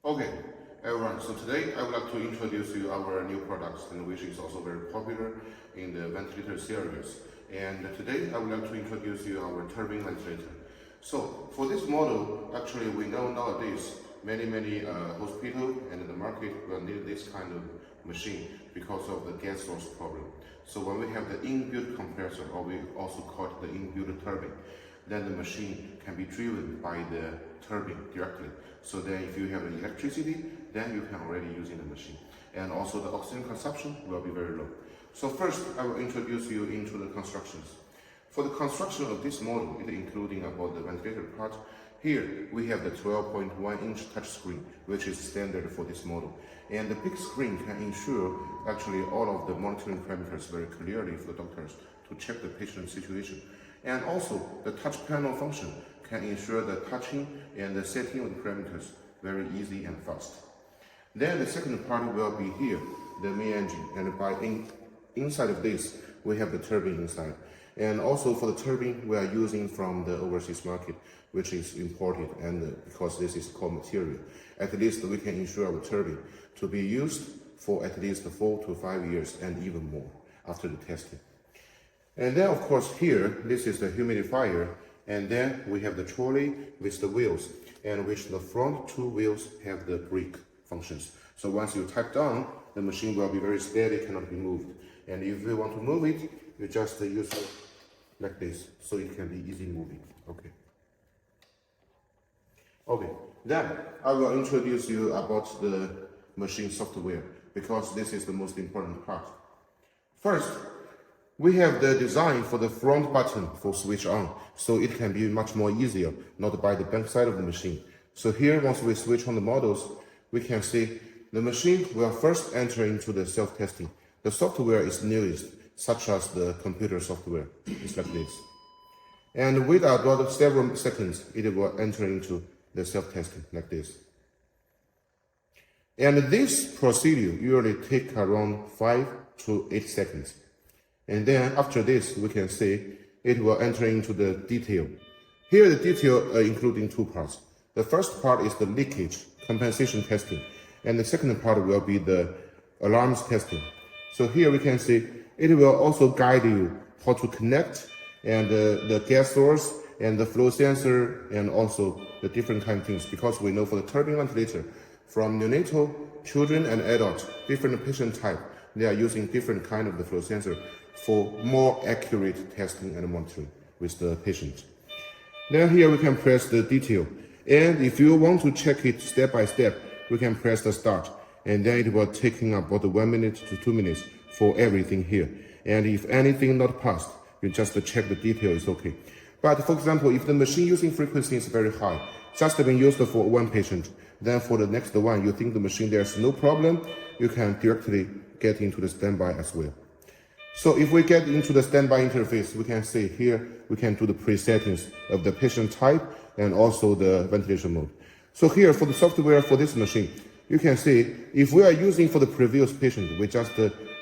Okay, everyone, so today I would like to introduce you our new products, and which is also very popular in the ventilator series. And today I would like to introduce you our turbine ventilator. So for this model, actually we know nowadays many hospitals and the market will need this kind of machine because of the gas source problem. So when we have the inbuilt compressor, or we also call it the inbuilt turbine, then the machine can be driven by the turbine directly. So then if you have the electricity, then you can already use in the machine. And also the oxygen consumption will be very low. So first, I will introduce you into the constructions. For the construction of this model, it including about the ventilator part, here we have the 12.1-inch touchscreen, which is standard for this model. And the big screen can ensure actually all of the monitoring parameters very clearly for the doctors to check the patient situation. And also, the touch panel function can ensure the touching and the setting of the parameters very easy and fast. Then the second part will be here, the main engine. And inside of this, we have the turbine inside. And also for the turbine, we are using from the overseas market, which is imported, and because this is core material. At least we can ensure our turbine to be used for at least 4 to 5 years and even more after the testing. And then of course here, this is the humidifier, and then we have the trolley with the wheels, and which the front 2 wheels have the brake functions. So once you tap down, the machine will be very steady, cannot be moved. And if you want to move it, you just use it like this, so it can be easy moving. Okay, then I will introduce you about the machine software, because this is the most important part. First, we have the design for the front button for switch on, so it can be much more easier, not by the back side of the machine. So here, once we switch on the models, we can see the machine will first enter into the self-testing. The software is newest, such as the computer software. It's like this. And with about several seconds, it will enter into the self-testing like this. And this procedure usually takes around 5 to 8 seconds. And then after this, we can see it will enter into the detail. Here the detail including 2 parts. The first part is the leakage compensation testing, and the second part will be the alarms testing. So here we can see it will also guide you how to connect and the gas source and the flow sensor and also the different kind of things, because we know for the turbine ventilator, from neonatal, children and adults, different patient type, they are using different kind of the flow sensor for more accurate testing and monitoring with the patient. Then here we can press the detail. And if you want to check it step by step, we can press the start. And then it will take about 1 minute to 2 minutes for everything here. And if anything not passed, you just check the detail is okay. But for example, if the machine using frequency is very high, just been used for 1 patient, then for the next one, you think the machine there's no problem, you can directly get into the standby as well. So if we get into the standby interface, we can see here, we can do the presettings of the patient type and also the ventilation mode. So here for the software for this machine, you can see if we are using for the previous patient, we just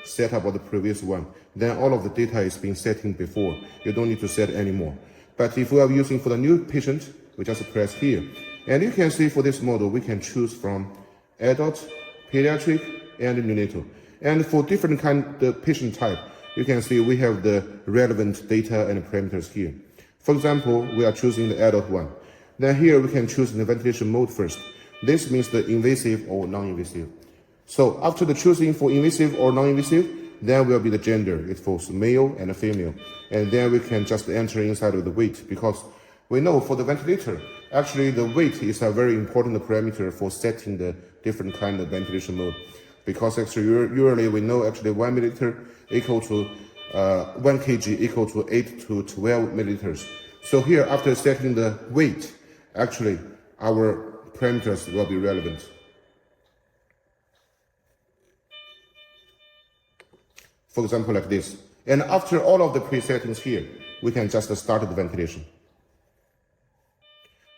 set up the previous one, then all of the data is being setting before. You don't need to set anymore. But if we are using for the new patient, we just press here. And you can see for this model, we can choose from adult, pediatric, and neonatal. And for different kind of patient type, you can see we have the relevant data and parameters here. For example, we are choosing the adult one. Then here we can choose the ventilation mode first. This means the invasive or non-invasive. So after the choosing for invasive or non-invasive, then will be the gender. It for male and female. And then we can just enter inside of the weight, because we know for the ventilator, actually the weight is a very important parameter for setting the different kind of ventilation mode. Because actually usually we know actually 1 milliliter equal to 1 kg equal to 8 to 12 milliliters. So here after setting the weight, actually our parameters will be relevant. For example, like this. And after all of the presettings here, we can just start the ventilation.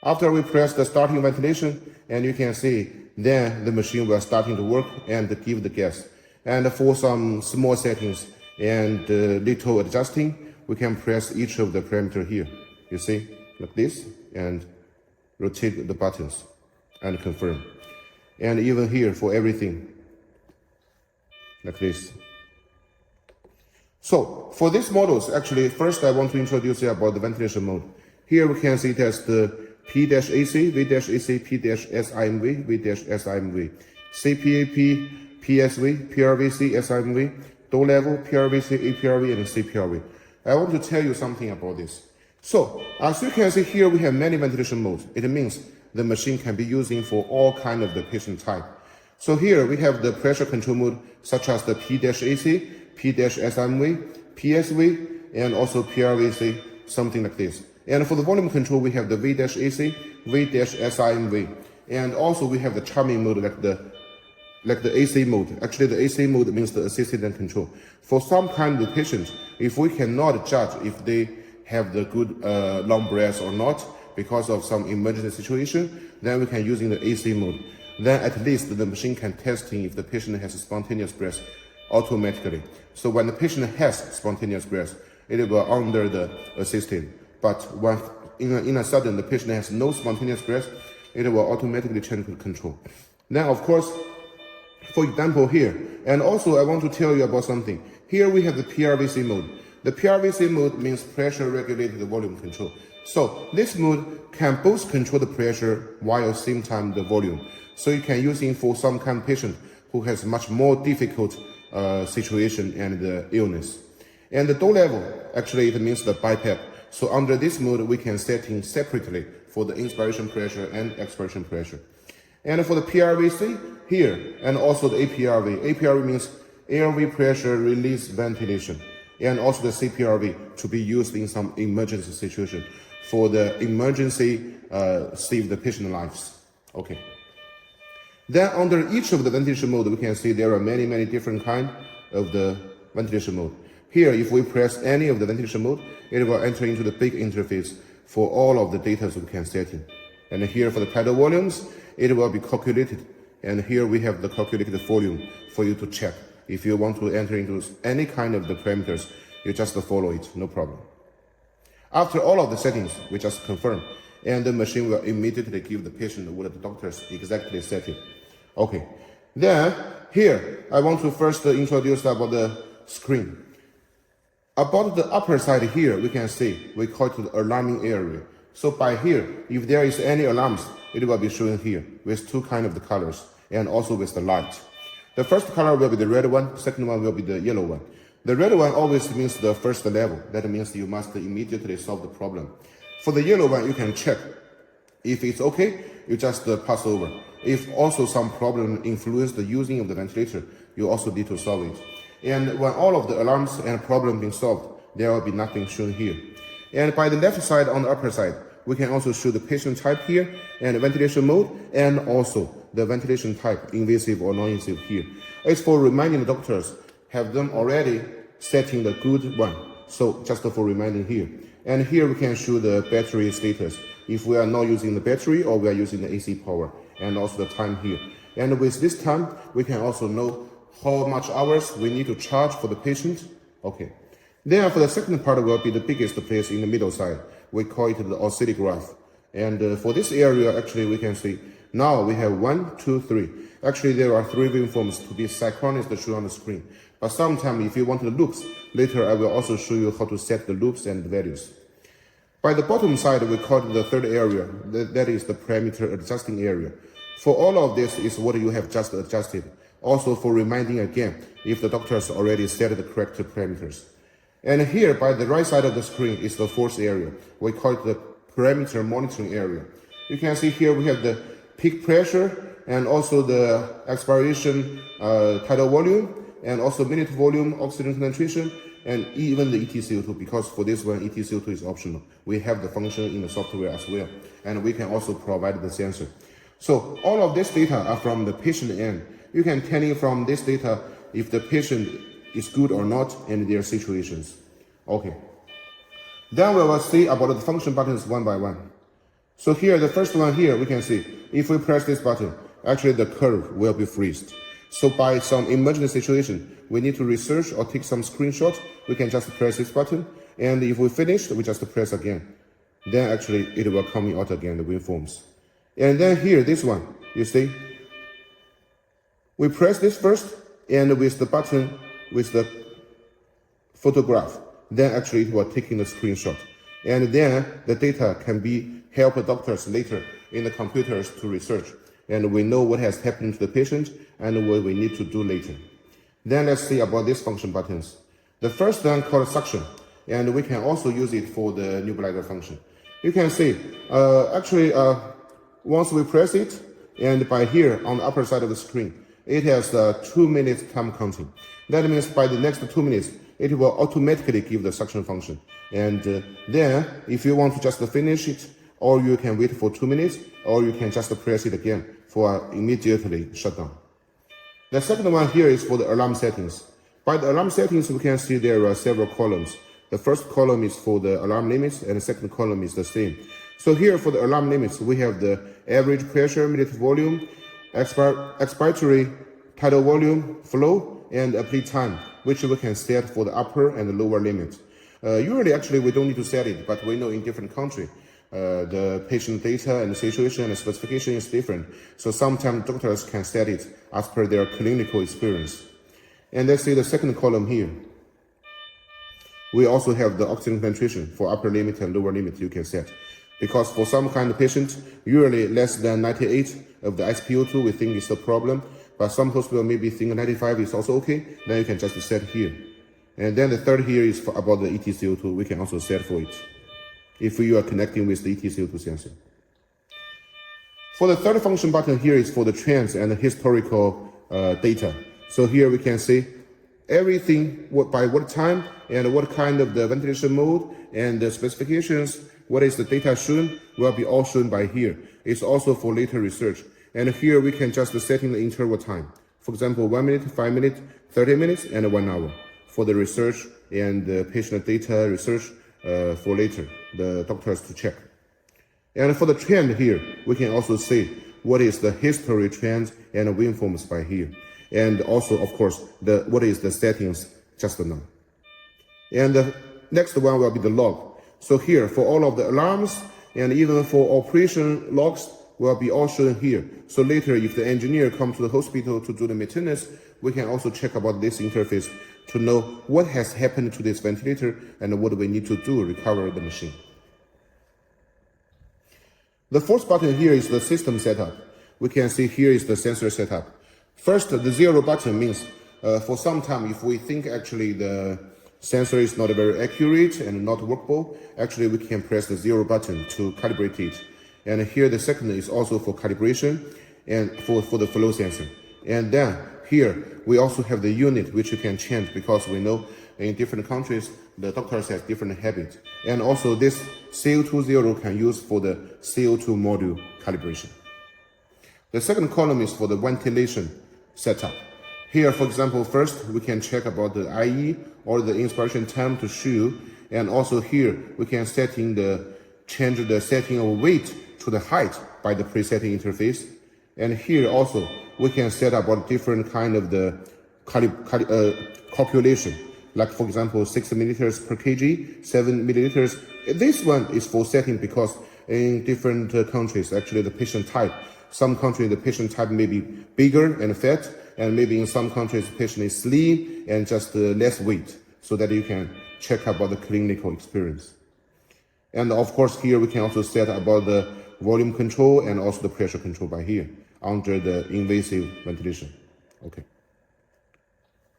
After we press the starting ventilation, and you can see, then the machine will starting to work and give the gas. And for some small settings and little adjusting, we can press each of the parameter here. You see, like this, and rotate the buttons and confirm. and even here for everything, like this. So for these models, actually, first I want to introduce you about the ventilation mode. Here we can see it as the P-AC, V-AC, P-SIMV, V-SIMV, CPAP, PSV, PRVC, SIMV, dose level, PRVC, APRV, and CPRV. I want to tell you something about this. So as you can see here, we have many ventilation modes. It means the machine can be using for all kind of the patient type. So here we have the pressure control mode, such as the P-AC, P-SIMV, PSV, and also PRVC, something like this. And for the volume control, we have the V-AC, V-SIMV, and also we have the charming mode like the AC mode. Actually, the AC mode means the assisted control. For some kind of patients, if we cannot judge if they have the good long breath or not because of some emergency situation, then we can using the AC mode. Then at least the machine can testing if the patient has a spontaneous breath automatically. So when the patient has spontaneous breath, it will under the assisted. But when in a sudden the patient has no spontaneous breath, it will automatically change to control. Then of course, for example here, and also I want to tell you about something. Here we have the PRVC mode. The PRVC mode means pressure regulated volume control. So this mode can both control the pressure while at the same time the volume. So you can use it for some kind of patient who has much more difficult situation and illness. And the dose level, actually it means the BiPAP. So under this mode, we can set in separately for the inspiration pressure and expiration pressure. And for the PRVC here, and also the APRV. APRV means airway pressure release ventilation. And also the CPRV to be used in some emergency situation for the emergency save the patient lives. Okay. Then under each of the ventilation mode, we can see there are many different kind of the ventilation mode. Here, if we press any of the ventilation mode, it will enter into the big interface for all of the data we can set in. And here for the tidal volumes, it will be calculated. And here we have the calculated volume for you to check. If you want to enter into any kind of the parameters, you just follow it, no problem. After all of the settings, we just confirm, and the machine will immediately give the patient what the doctors exactly set it. Okay. Then here, I want to first introduce about the screen. About the upper side here, we can see, we call it the alarming area. So by here, if there is any alarms, it will be shown here with two kind of the colors and also with the light. The first color will be the red one, second one will be the yellow one. The red one always means the first level. That means you must immediately solve the problem. For the yellow one, you can check. If it's okay, you just pass over. If also some problem influence the using of the ventilator, you also need to solve it. And when all of the alarms and problem being solved, there will be nothing shown here. And by the left side on the upper side, we can also show the patient type here and the ventilation mode and also the ventilation type, invasive or non-invasive here. It's for reminding the doctors, have them already setting the good one. So just for reminding here. And here we can show the battery status. If we are not using the battery or we are using the AC power and also the time here. And with this time, we can also know how much hours we need to charge for the patient. Okay. Then for the second part will be the biggest place in the middle side. We call it the oscillograph. And for this area, actually, we can see now we have 1, 2, 3. Actually, there are 3 waveforms to be synchronous to show on the screen. But sometimes if you want the loops, later I will also show you how to set the loops and the values. By the bottom side, we call it the third area. That is the parameter adjusting area. For all of this is what you have just adjusted. Also for reminding again, if the doctors already set the correct parameters. And here by the right side of the screen is the fourth area. We call it the parameter monitoring area. You can see here we have the peak pressure and also the expiration tidal volume and also minute volume, oxygen concentration, and even the ETCO2, because for this one ETCO2 is optional. We have the function in the software as well, and we can also provide the sensor. So all of this data are from the patient end. You can tell in from this data if the patient is good or not in their situations. Okay. Then we will see about the function buttons one by one. So here, the first one here, we can see if we press this button, actually the curve will be freezed. So by some emergency situation, we need to research or take some screenshot, we can just press this button. And if we finish, we just press again. Then actually it will come out again, the waveforms. And then here, this one, you see, We press this first, and with the button, with the photograph, then actually it will take in the screenshot. And then the data can be help doctors later in the computers to research. And we know what has happened to the patient and what we need to do later. Then let's see about these function buttons. The first one called suction, and we can also use it for the nebulizer function. You can see, once we press it, and by here on the upper side of the screen, it has 2 minutes time counting. That means by the next 2 minutes, it will automatically give the suction function. And then, if you want to just finish it, or you can wait for 2 minutes, or you can just press it again for immediately shutdown. The second one here is for the alarm settings. By the alarm settings, we can see there are several columns. The first column is for the alarm limits, and the second column is the same. So here for the alarm limits, we have the average pressure, milliliter volume, expiratory tidal volume, flow, and apply time, which we can set for the upper and the lower limit. Usually, actually, we don't need to set it, but we know in different countries, the patient data and the situation and specification is different. So sometimes doctors can set it as per their clinical experience. And let's see the second column here. We also have the oxygen concentration for upper limit and lower limit you can set. Because for some kind of patients, usually less than 98 of the SpO2 we think is the problem, but some hospital maybe think 95 is also okay, then you can just set here. And then the third here is about the EtCO2, we can also set for it, if you are connecting with the EtCO2 sensor. For the third function button here is for the trends and the historical data. So here we can see everything, by what time and what kind of the ventilation mode and the specifications, what is the data shown, will be all shown by here. It's also for later research. And here we can just set in the interval time. For example, 1 minute, 5 minutes, 30 minutes, and 1 hour for the research and the patient data research for later, the doctors to check. And for the trend here, we can also see what is the history trends and waveforms by here. And also, of course, what is the settings just now. And the next one will be the log. So here, for all of the alarms and even for operation logs will be all shown here. So later, if the engineer comes to the hospital to do the maintenance, we can also check about this interface to know what has happened to this ventilator and what we need to do to recover the machine. The fourth button here is the system setup. We can see here is the sensor setup. First, the 0 button means for some time, if we think actually the sensor is not very accurate and not workable, actually we can press the 0 button to calibrate it. And here the second is also for calibration and for the flow sensor. And then here we also have the unit which you can change because we know in different countries the doctors have different habits. And also this CO2 can use for the CO2 module calibration. The second column is for the ventilation setup. Here, for example, first we can check about the IE or the inspiration time to show, and also here we can change the setting of weight to the height by the presetting interface. And here also we can set up different kind of the calculation, like for example 6 milliliters per kg, 7 milliliters. This one is for setting because in different countries, actually the patient type. Some countries the patient type may be bigger and fat, and maybe in some countries the patient is slim and just less weight, so that you can check about the clinical experience. And of course here we can also set about the volume control and also the pressure control by here under the invasive ventilation. Okay.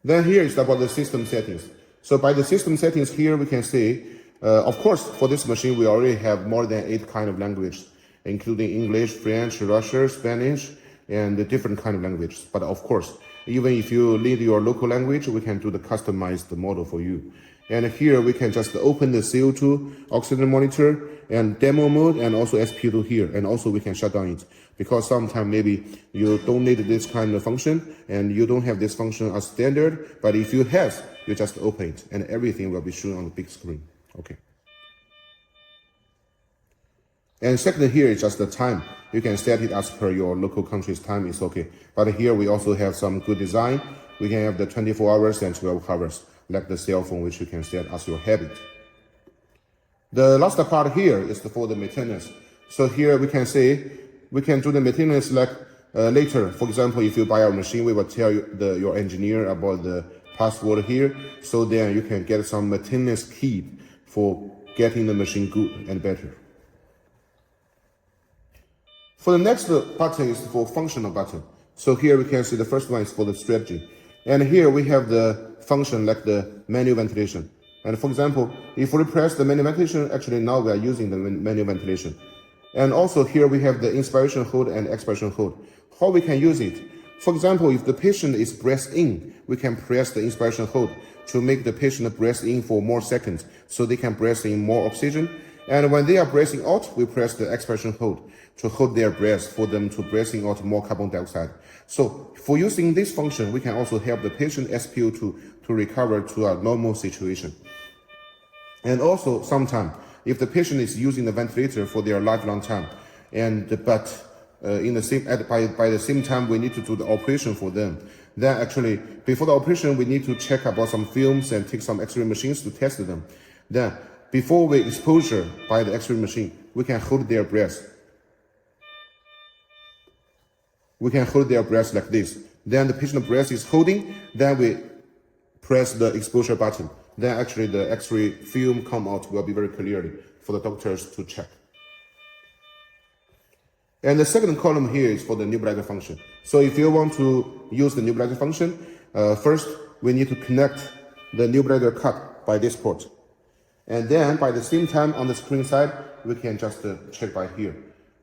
Then here is about the system settings. So by the system settings here we can see, of course for this machine we already have more than 8 kind of languages, including English, French, Russian, Spanish, and the different kind of languages. But of course, even if you need your local language, we can do the customized model for you. And here we can just open the CO2 oxygen monitor and demo mode and also SpO2 here. And also we can shut down it because sometimes maybe you don't need this kind of function and you don't have this function as standard. But if you have, you just open it and everything will be shown on the big screen. Okay. And second here is just the time. You can set it as per your local country's time, it's okay. But here we also have some good design. We can have the 24 hours and 12 hours, like the cell phone, which you can set as your habit. The last part here is for the maintenance. So here we can say, we can do the maintenance like later, for example, if you buy our machine, we will tell you your engineer about the password here, so then you can get some maintenance key for getting the machine good and better. For the next button is for functional button. So here we can see the first one is for the strategy. And here we have the function like the manual ventilation. And for example, if we press the manual ventilation, actually now we are using the manual ventilation. And also here we have the inspiration hold and expiration hold. How we can use it? For example, if the patient is breath in, we can press the inspiration hold to make the patient breathe in for more seconds so they can breathe in more oxygen. And when they are breathing out, we press the expiration hold to hold their breath for them to breathing out more carbon dioxide. So for using this function, we can also help the patient SpO2 to recover to a normal situation. And also sometimes, if the patient is using the ventilator for their lifelong time, but by the same time we need to do the operation for them, then actually before the operation we need to check about some films and take some X-ray machines to test them. Then before we exposure by the X-ray machine, we can hold their breath. We can hold their breath like this. Then the patient breath is holding, then we press the exposure button. Then actually the X-ray film come out will be very clearly for the doctors to check. And the second column here is for the nebulizer function. So if you want to use the nebulizer function, first we need to connect the nebulizer cup by this port. And then by the same time on the screen side, we can just check by here.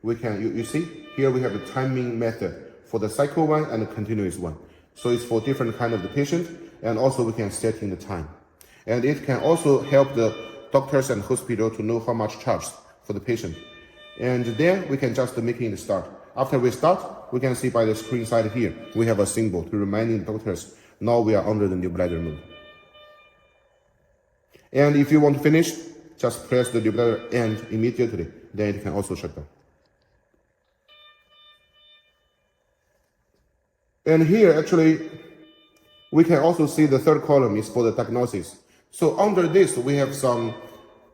We can, you see, here we have the timing method for the cycle one and the continuous one. So it's for different kind of the patient, and also we can set in the time. And it can also help the doctors and hospital to know how much charge for the patient. And then we can just make it start. After we start, we can see by the screen side here, we have a symbol to reminding the doctors, now we are under the nebulizer mode. And if you want to finish, just press the nebulizer end immediately, then it can also shut down. And here, actually, we can also see the third column is for the diagnosis. So under this, we have some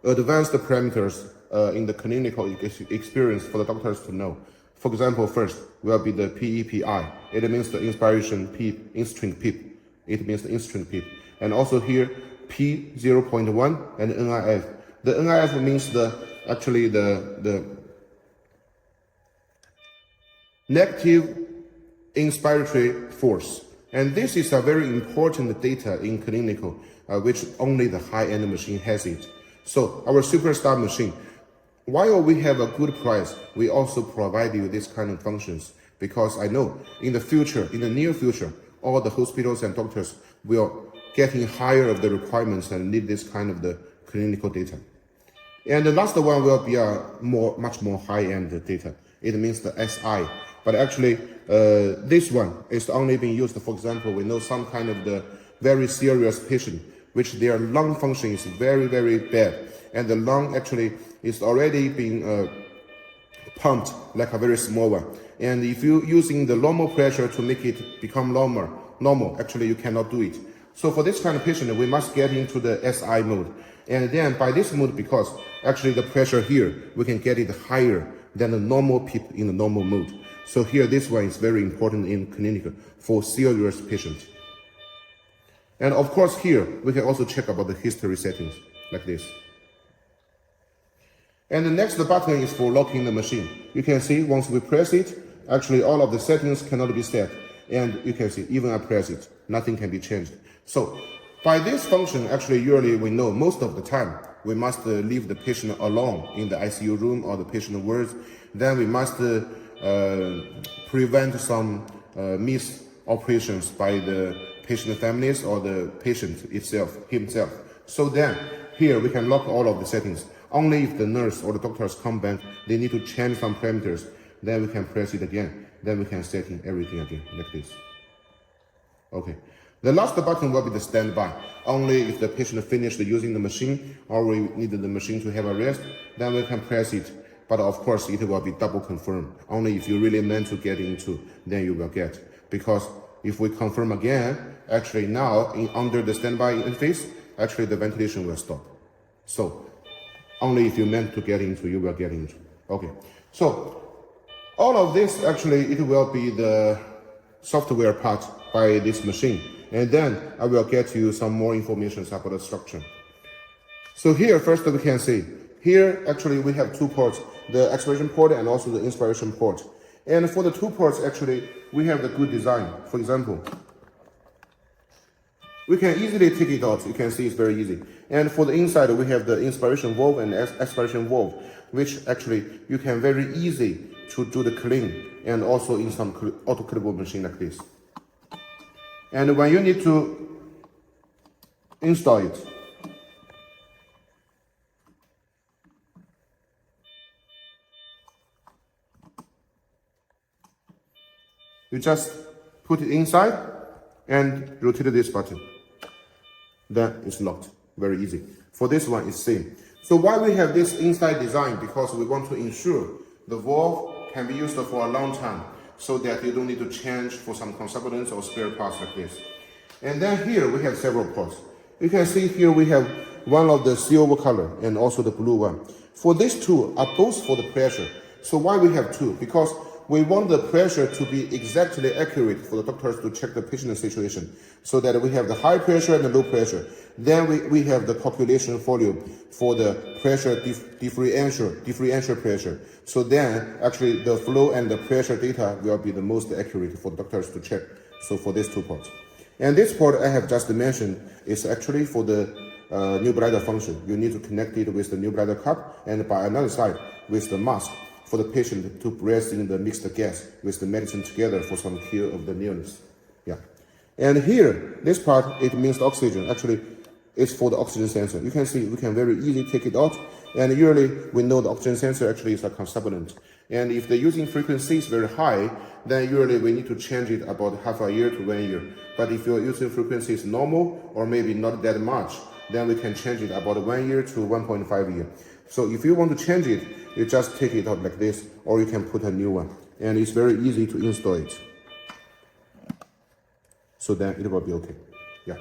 advanced parameters in the clinical experience for the doctors to know. For example, first will be the PEPI. It means the inspiration PEEP, in-string PEEP. It means the in-string PEEP. And also here, P0.1 and NIF. The NIF means the negative inspiratory force. And this is a very important data in clinical, which only the high-end machine has it. So our superstar machine, while we have a good price, we also provide you this kind of functions, because I know in the future, in the near future, all the hospitals and doctors will getting higher of the requirements and need this kind of the clinical data. And the last one will be a much more high-end data. It means the SI. But actually, this one is only being used, for example, we know some kind of the very serious patient, which their lung function is very, very bad. And the lung actually is already being pumped like a very small one. And if you're using the normal pressure to make it become normal, actually you cannot do it. So for this kind of patient, we must get into the SI mode. And then by this mode, because actually the pressure here, we can get it higher than the normal PEEP in the normal mode. So here, this one is very important in clinical for serious patients. And of course here, we can also check about the history settings, like this. And the next button is for locking the machine. You can see once we press it, actually all of the settings cannot be set. And you can see, even I press it, nothing can be changed. So by this function, actually usually we know most of the time, we must leave the patient alone in the ICU room or the patient wards. Then we must prevent some missed operations by the patient families or the patient himself. So then here we can lock all of the settings. Only if the nurse or the doctors come back, they need to change some parameters, then we can press it again. Then we can set in everything again, like this. Okay. The last button will be the standby. Only if the patient finished using the machine or we needed the machine to have a rest, then we can press it. But of course, it will be double confirmed. Only if you really meant to get into, then you will get. Because if we confirm again, actually now under the standby interface, actually the ventilation will stop. So only if you meant to get into, you will get into. Okay. So All of this actually, it will be the software part by this machine. And then I will get you some more information about the structure. So here, first we can see, here actually we have two ports, the expiration port and also the inspiration port. And for the two ports, actually, we have the good design. For example, we can easily take it out. You can see it's very easy. And for the inside, we have the inspiration valve and expiration valve, which actually you can very easy to do the clean and also in some autoclavable machine like this. And when you need to install it, you just put it inside and rotate this button. Then it's locked. Very easy. For this one, it's same. So why we have this inside design? Because we want to ensure the valve can be used for a long time, so that you don't need to change for some components or spare parts like this. And then here we have several ports. You can see here we have one of the silver color and also the blue one. For these two are both for the pressure. So why we have two? Because we want the pressure to be exactly accurate for the doctors to check the patient situation, so that we have the high pressure and the low pressure. Then we have the calculation volume for the pressure differential pressure. So then actually the flow and the pressure data will be the most accurate for the doctors to check. So for these two ports. And this port I have just mentioned is actually for the new bladder function. You need to connect it with the new bladder cup, and by another side with the mask for the patient to breathe in the mixed gas with the medicine together for some cure of the nearness. Yeah. And here, this part, it means the oxygen. Actually, it's for the oxygen sensor. You can see we can very easily take it out. And usually we know the oxygen sensor actually is a consublinate. And if the using frequency is very high, then usually we need to change it about half a year to 1 year. But if your using frequency is normal or maybe not that much, then we can change it about 1 year to 1.5 year. So if you want to change it, you just take it out like this, or you can put a new one. And it's very easy to install it. So then it will be okay. Yeah.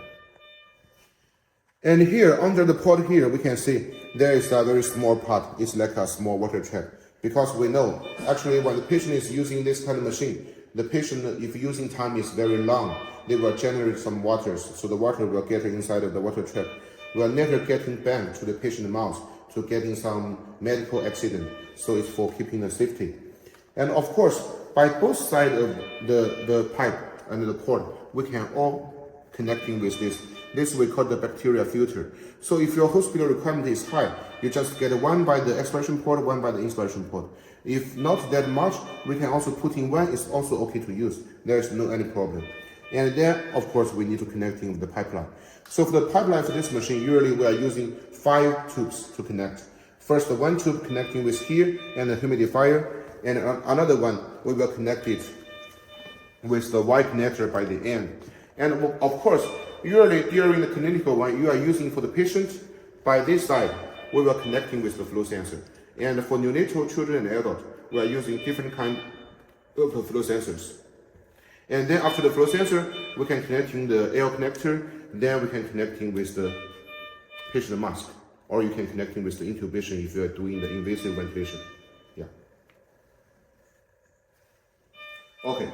And here, under the port here, we can see there is a very small part. It's like a small water trap. Because we know, actually, when the patient is using this kind of machine, the patient, if using time is very long, they will generate some waters. So the water will get inside of the water trap. Will never getting back to the patient's mouth to getting some medical accident. So it's for keeping the safety. And of course, by both sides of the pipe and the port, we can all connecting with this. This we call the bacteria filter. So if your hospital requirement is high, you just get one by the expiration port, one by the inspiration port. If not that much, we can also put in one. It's also okay to use. There is no any problem. And then, of course, we need to connect in the pipeline. So for the pipeline for this machine, usually we are using 5 tubes to connect. First, one tube connecting with here and the humidifier, and another one we will connect it with the Y connector by the end. And of course, usually during the clinical one you are using for the patient, by this side we will connecting with the flow sensor. And for neonatal children and adult, we are using different kind of flow sensors. And then after the flow sensor, we can connecting the L connector, then we can connecting with the patient mask, or you can connecting with the intubation if you are doing the invasive ventilation. Yeah. Okay.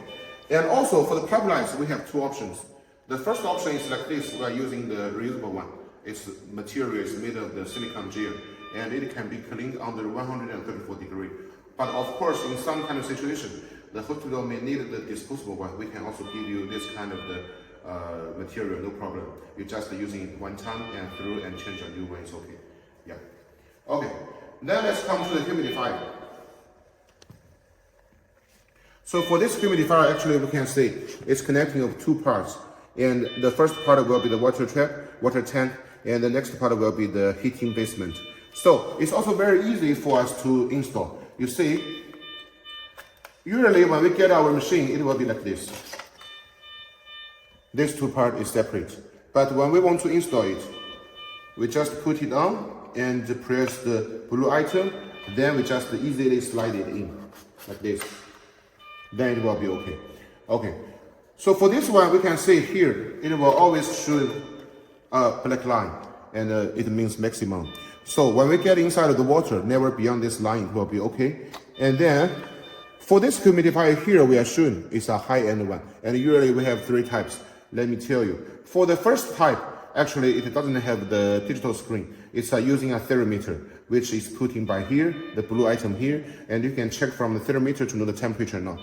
And also for the pipelines, we have 2 options. The first option is like this. We are using the reusable one. Its material is made of the silicone gel, and it can be cleaned under 134 degrees. But of course, in some kind of situation, the hospital may need the disposable one. We can also give you this kind of the material, no problem. You're just using it one time and through and change a new one, it's okay. Yeah. Okay, then let's come to the humidifier. So for this humidifier, actually we can see it's connecting of 2 parts. And the first part will be the water trap, water tank, and the next part will be the heating basement. So it's also very easy for us to install. You see, usually when we get our machine, it will be like this. These 2 parts is separate. But when we want to install it, we just put it on and press the blue item, then we just easily slide it in, like this. Then it will be okay. Okay. So for this one, we can see here, it will always show a black line, and it means maximum. So when we get inside of the water, never beyond this line, it will be okay. And then For this humidifier here, we are showing is a high-end one, and usually we have 3 types. Let me tell you. For the first type, actually it doesn't have the digital screen. It's using a thermometer, which is put in by here, the blue item here, and you can check from the thermometer to know the temperature now.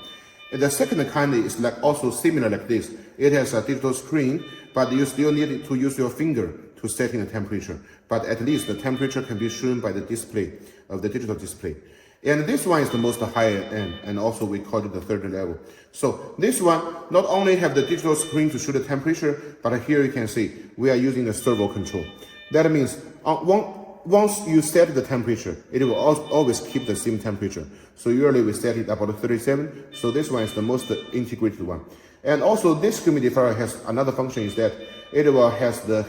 And the second kind is like also similar like this. It has a digital screen, but you still need to use your finger to set in the temperature. But at least the temperature can be shown by the display of the digital display. And this one is the most higher end, and also we call it the third level. So this one not only have the digital screen to show the temperature, but here you can see we are using the servo control. That means once you set the temperature, it will always keep the same temperature. So usually we set it about 37. So this one is the most integrated one. And also this humidifier has another function is that it will has the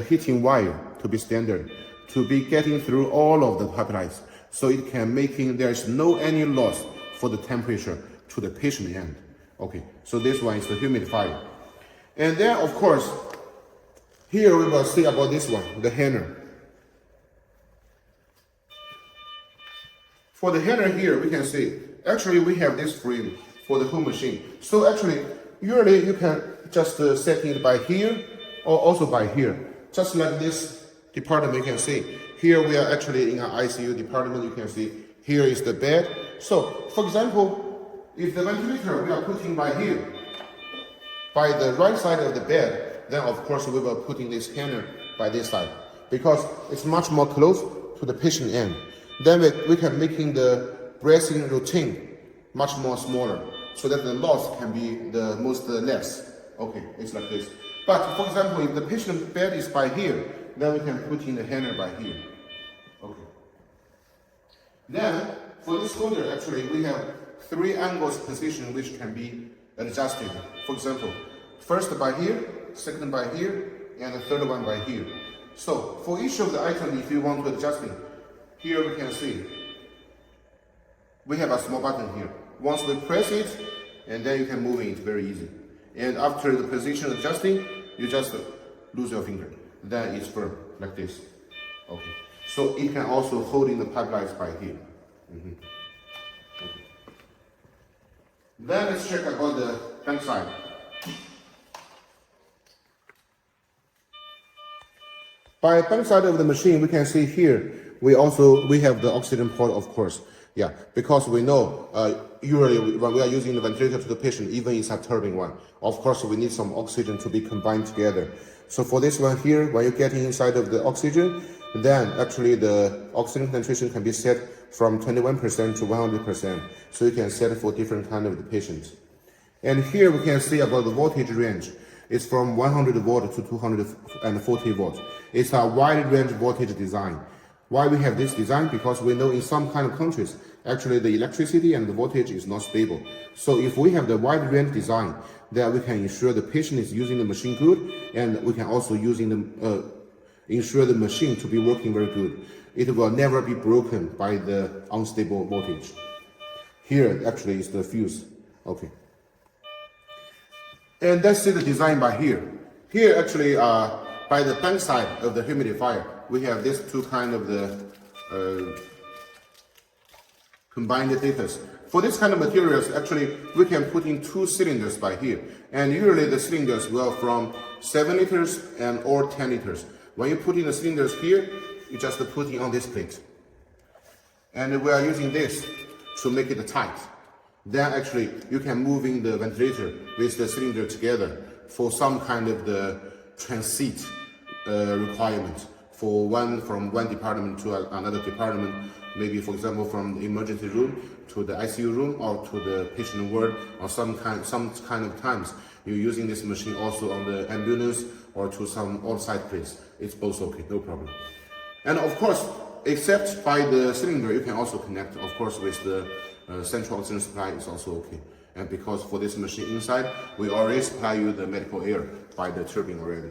heating wire to be standard, to be getting through all of the pipelines. So it can making there's no any loss for the temperature to the patient end. Okay, so this one is the humidifier. And then of course, here we will see about this one, the handler. For the handler here, we can see, actually we have this frame for the whole machine. So actually, usually you can just set it by here or also by here. Just like this department you can see. Here we are actually in an ICU department, you can see here is the bed. So for example, if the ventilator we are putting by here, by the right side of the bed, then of course we will put in this handler by this side because it's much more close to the patient end. Then we can making the breathing routine much more smaller so that the loss can be the most less. Okay, it's like this. But for example, if the patient bed is by here, then we can put in the handler by here. Okay. Then for this holder, actually we have 3 angles position which can be adjusted. For example, first by here, second by here, and the third one by here. So for each of the items, if you want to adjust it, here we can see we have a small button here. Once we press it, and then you can move it very easy. And after the position adjusting, you just lose your finger. Then it's firm like this. Okay. So it can also hold in the pipelines by here. Okay. Then let's check about the bank side. By bank side of the machine, we can see here we have the oxygen port, of course. Yeah, because we know usually when we are using the ventilator to the patient, even it's a turbine one, of course we need some oxygen to be combined together. So for this one here, when you're getting inside of the oxygen, then actually the oxygen concentration can be set from 21% to 100%. So you can set it for different kind of the patients. And here we can see about the voltage range. It's from 100 volt to 240 volt. It's a wide range voltage design. Why we have this design? Because we know in some kind of countries, actually the electricity and the voltage is not stable. So if we have the wide range design, then we can ensure the patient is using the machine good, and we can also ensure the machine to be working very good. It will never be broken by the unstable voltage. Here actually is the fuse. Okay. And let's see the design by here. Here actually by the bank side of the humidifier, we have these 2 kind of the combined datas. For this kind of materials, actually, we can put in 2 cylinders by here. And usually the cylinders will from 7 liters and or 10 liters. When you put in the cylinders here, you just put it on this plate. And we are using this to make it tight. Then actually, you can move in the ventilator with the cylinder together for some kind of the transit requirement. From one department to another department, maybe for example from the emergency room to the ICU room or to the patient ward, or some kind of times you're using this machine also on the ambulance or to some on-site place. It's both okay, no problem. And of course, except by the cylinder, you can also connect, of course, with the central oxygen supply. It's also okay. And because for this machine inside, we already supply you the medical air by the turbine already.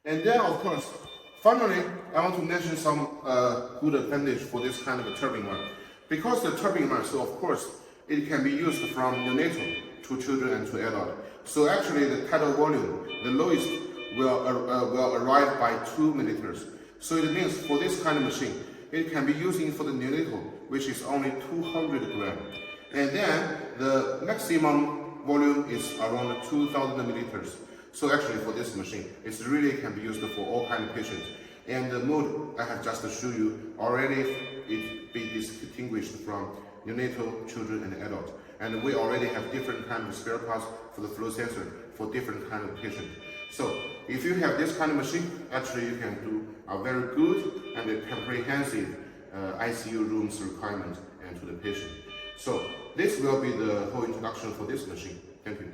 And then, of course, finally, I want to mention some good advantage for this kind of a turbine one. Because the turbine one, so of course, it can be used from neonatal to children and to adult. So actually, the tidal volume, the lowest, will arrive by 2 milliliters. So it means for this kind of machine, it can be using for the neonatal, which is only 200 grams. And then the maximum volume is around 2,000 milliliters. So actually for this machine, it really can be used for all kinds of patients. And the mode I have just showed you already, it be distinguished from neonatal, children, and adults. And we already have different kinds of spare parts for the flow sensor for different kinds of patients. So if you have this kind of machine, actually you can do a very good and a comprehensive ICU rooms requirement and to the patient. So this will be the whole introduction for this machine. Thank you.